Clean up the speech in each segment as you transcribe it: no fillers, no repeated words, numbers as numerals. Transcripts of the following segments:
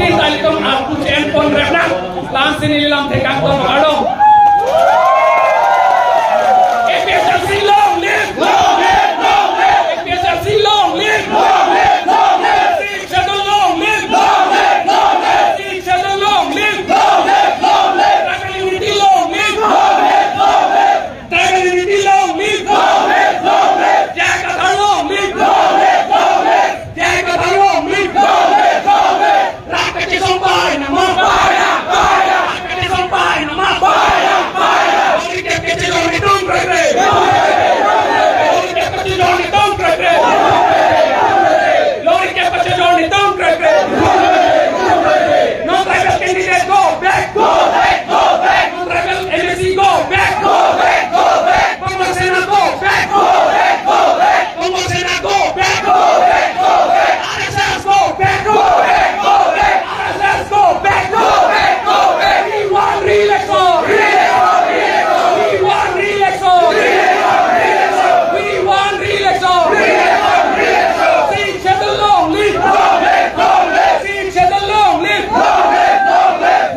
tin tali tong aku chen pon repna lan sini lam thekang tong adong APHC long live APHC long live each other long live each other long live tribal unity long live tribal unity long live jai katha long live jai katha long live rakati sampai nama rakati sampai nama ori ke kecil ni tum kre ori ke kecil ni tum kre lori ke kecil ni tum kre no tribal candidate go back no tribal LOC go back Pangkal Sena go back Pangkal Sena go back RSS go back RSS go back we want re-election we want re-election we want re-election see each other long live see each other long live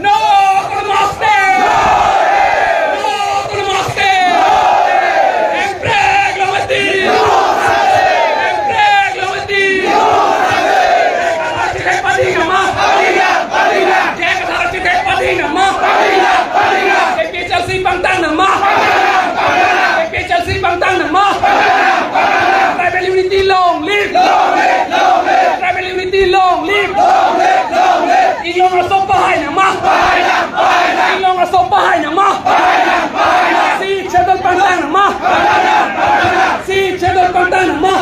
no namaste no namaste empreg lamati padi nama APHC bangtang nama APHC bangtang nama tribal unity long live tribal unity long live ilong raso pahay nama ilong raso pahay nama si chadal bangtang nama si chadal bangtang nama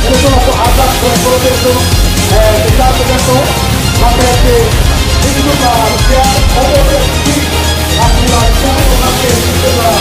Eso es lo que habla con el proceso de APHC ini juga siap APHC aktivasi memakai segala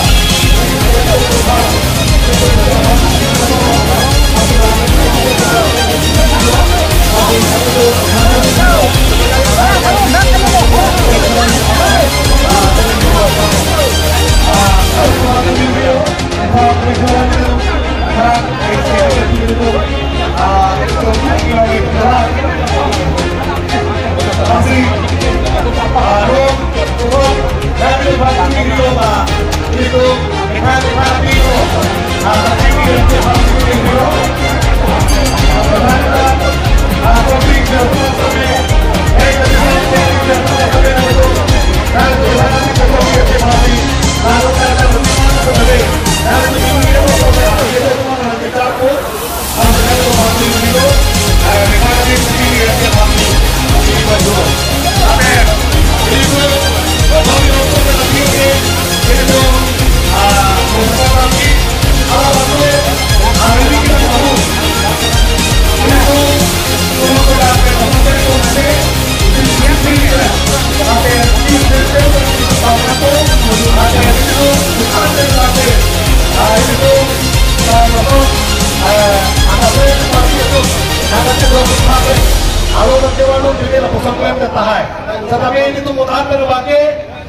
tetapi ini tuh mutaan berbagai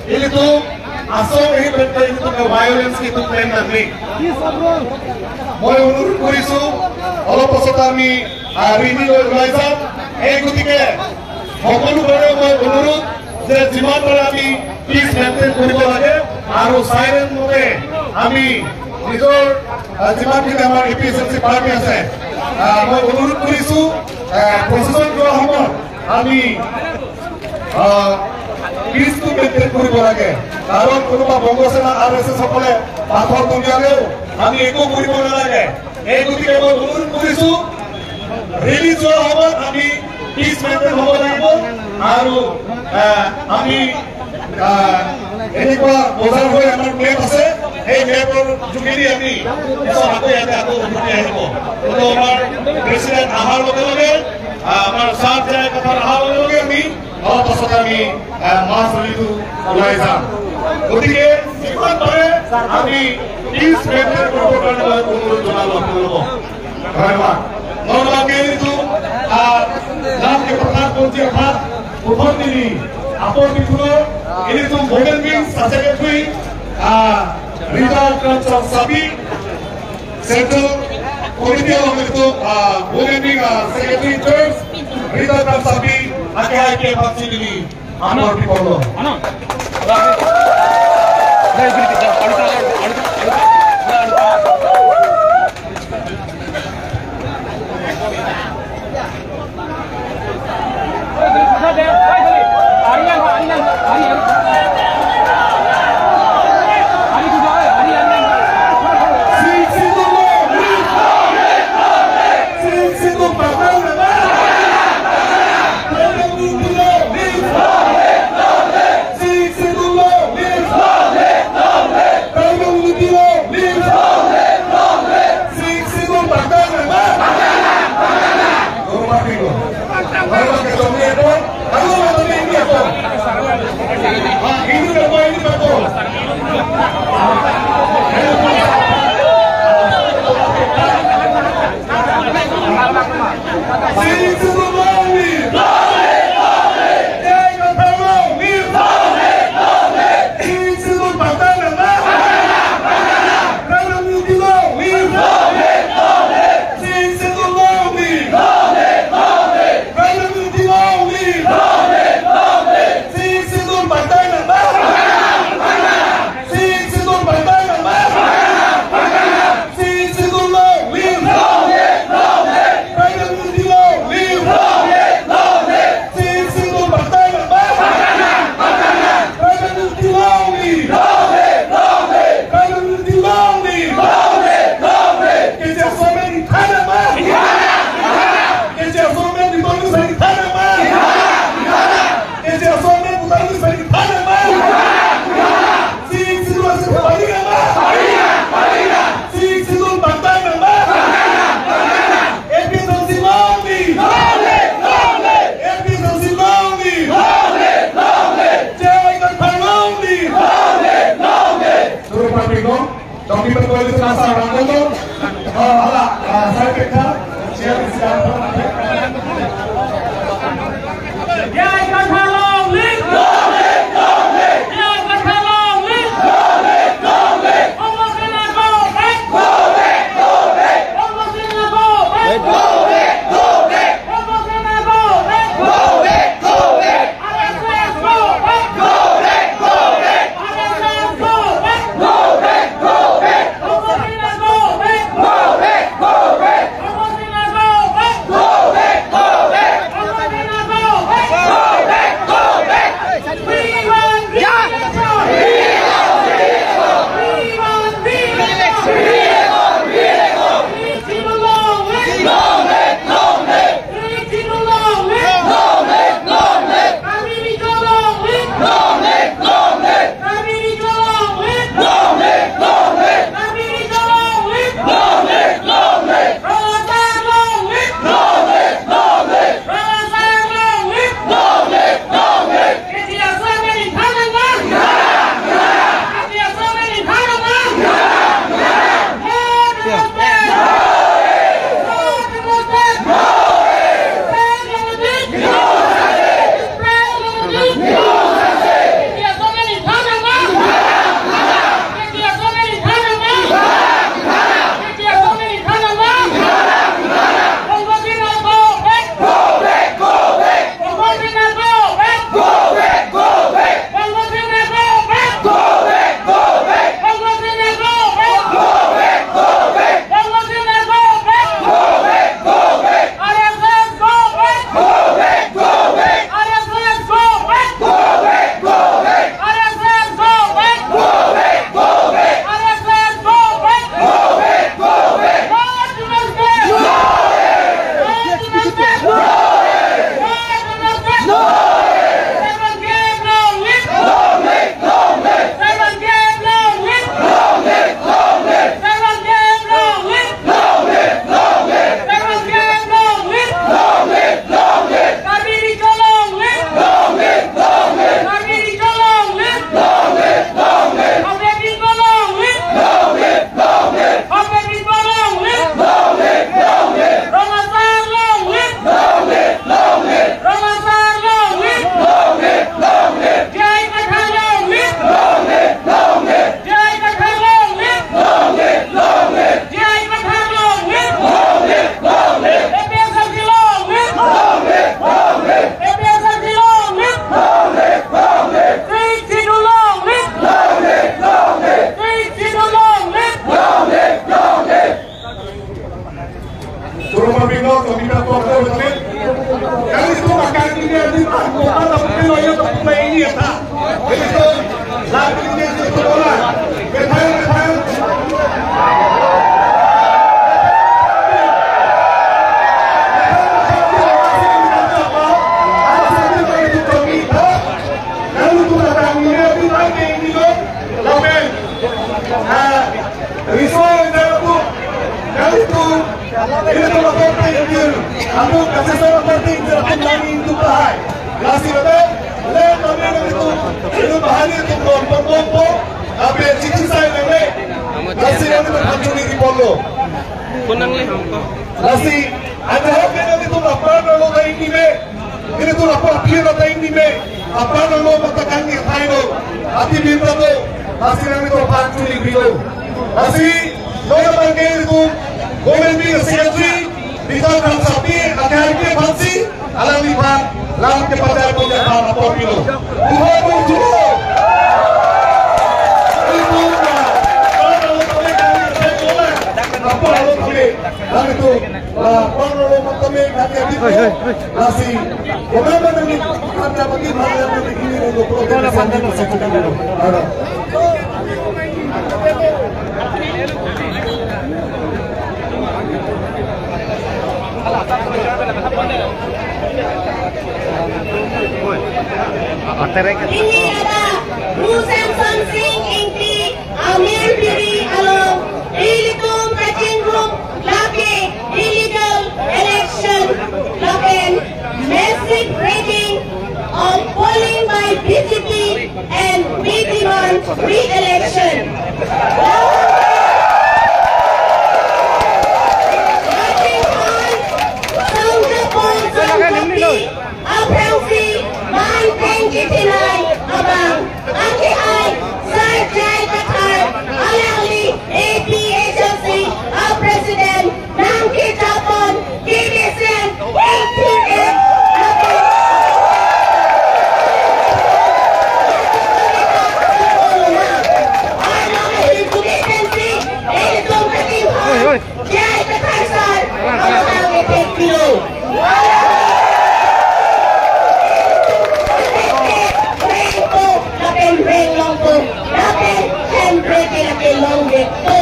ini tuh asal ini berarti itu ke violence itu plan nanti mau menurut kurisu kalau pasutami hari ini organizer gutike mau menurut যে যিমান পাৰে আমি পিছ মেইনটেইন কৰিব লাগে আৰু সাইলেন্ট মতে আমি নিজৰ যিমানখিনি আমাৰ এপিএসএলসি পাৰ্টি আছে মই অনুৰোধ কৰিছো প্ৰশাসন কৰা সময়ত আমি পিছটো মেইনটেইন কৰিব লাগে কাৰণ কোনোবা বংগসেনা আৰএছএস সকলে পাথৰ দলিয়ালেও আমি একো কৰিব নালাগে এই গতিকে মই অনুৰোধ কৰিছো ৰিলিজ হোৱাৰ সময়ত আমি পিছ মেইনটেইন হ'ব লাগিব আৰু আমি এনেকুৱা বজাৰ হৈ আমাৰ মেপ আছে এই মেপৰ যোগেদি আমি আকৌ উভতি আহিব কিন্তু আমাৰ প্ৰেচিডেণ্ট অহাৰ লগে লগে আমাৰ চাৰ যায় কথা অহাৰ লগে লগে আমি অলপ পাছত আমি মাছ ৰেলীটো ওলাই যাম গতিকে যিমান পাৰে আমি পিছ মেইনটেইন কৰিবৰ কাৰণে মই অনুৰোধ জনালোঁ আপোনালোকক ধন্যবাদ নৰ্মালকে এইটো নামকে প্ৰধানমন্ত্ৰী অৰ্থাৎ প্ৰধানমন্ত্ৰী Apphorman ini tuh Women Wings Secretary Rita Kramsam Sabi Central Committee along itu Women Wing Secretary Terms Rita Kramsam Sabi KHEI KHEI ini Apphorman Polo. boleh terasa orang nonton. Saya kira siap siap. Ya, ikan halong lik. Ya, ikan halong lik. Almost in a go back. Almost in a go back. Almost in a go back. RSS go back. RSS go back. Almost in a go back. Almost in a go back. Almost in a go back. We want Ini ada Musen Sing Inti Amir Diri Along Ilitum Kacing Group Laki Illegal Election Laken Massive Rating of polling by BJP and we demand re-election. lapit kilo. Lapit ring long po. Lapit siyempre lapit longri po.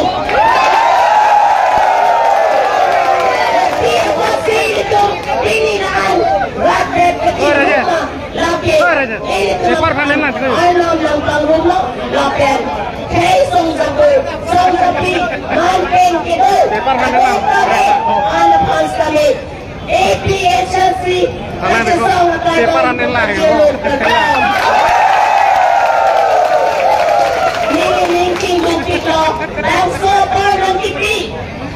Arnom ng pangrumo, lapit. Kay song sabi, manpeng kito. Anapans kami. APHLC, kasasong katang pagkilog katang. Nililingking bukito, ang sopar ng kiki.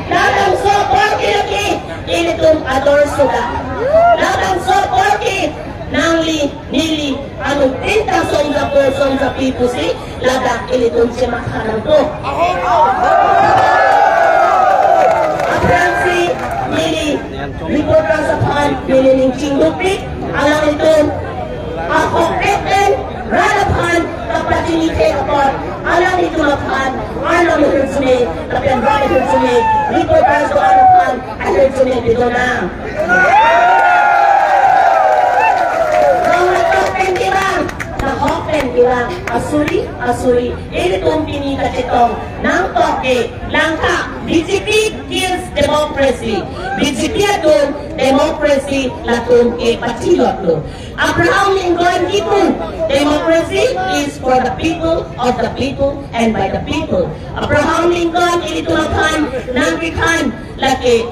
Latang sopar kinaki, ilitum ador suga. Latang sopar ki, nangli, nili, anong tinta song sa pipusi, ladak ilitum siya makaharang ko. Aphlc, nili, liputan sa pan, nililing chinggupit, alang ito, ako eten, radapan, kaplatinite kapar, alang ito mapan, alang ito sumi, kapian rada ito sumi, liputan sa adapan, alang sumi dito na. Asuri, ini tumpini kacetong nang toke, langka, BJP kills democracy. BJP atun democracy latun ke pacilot lo. Abraham Lincoln itu, democracy is for the people, of the people, and by the people. Abraham Lincoln ini tunakan nang bikan laki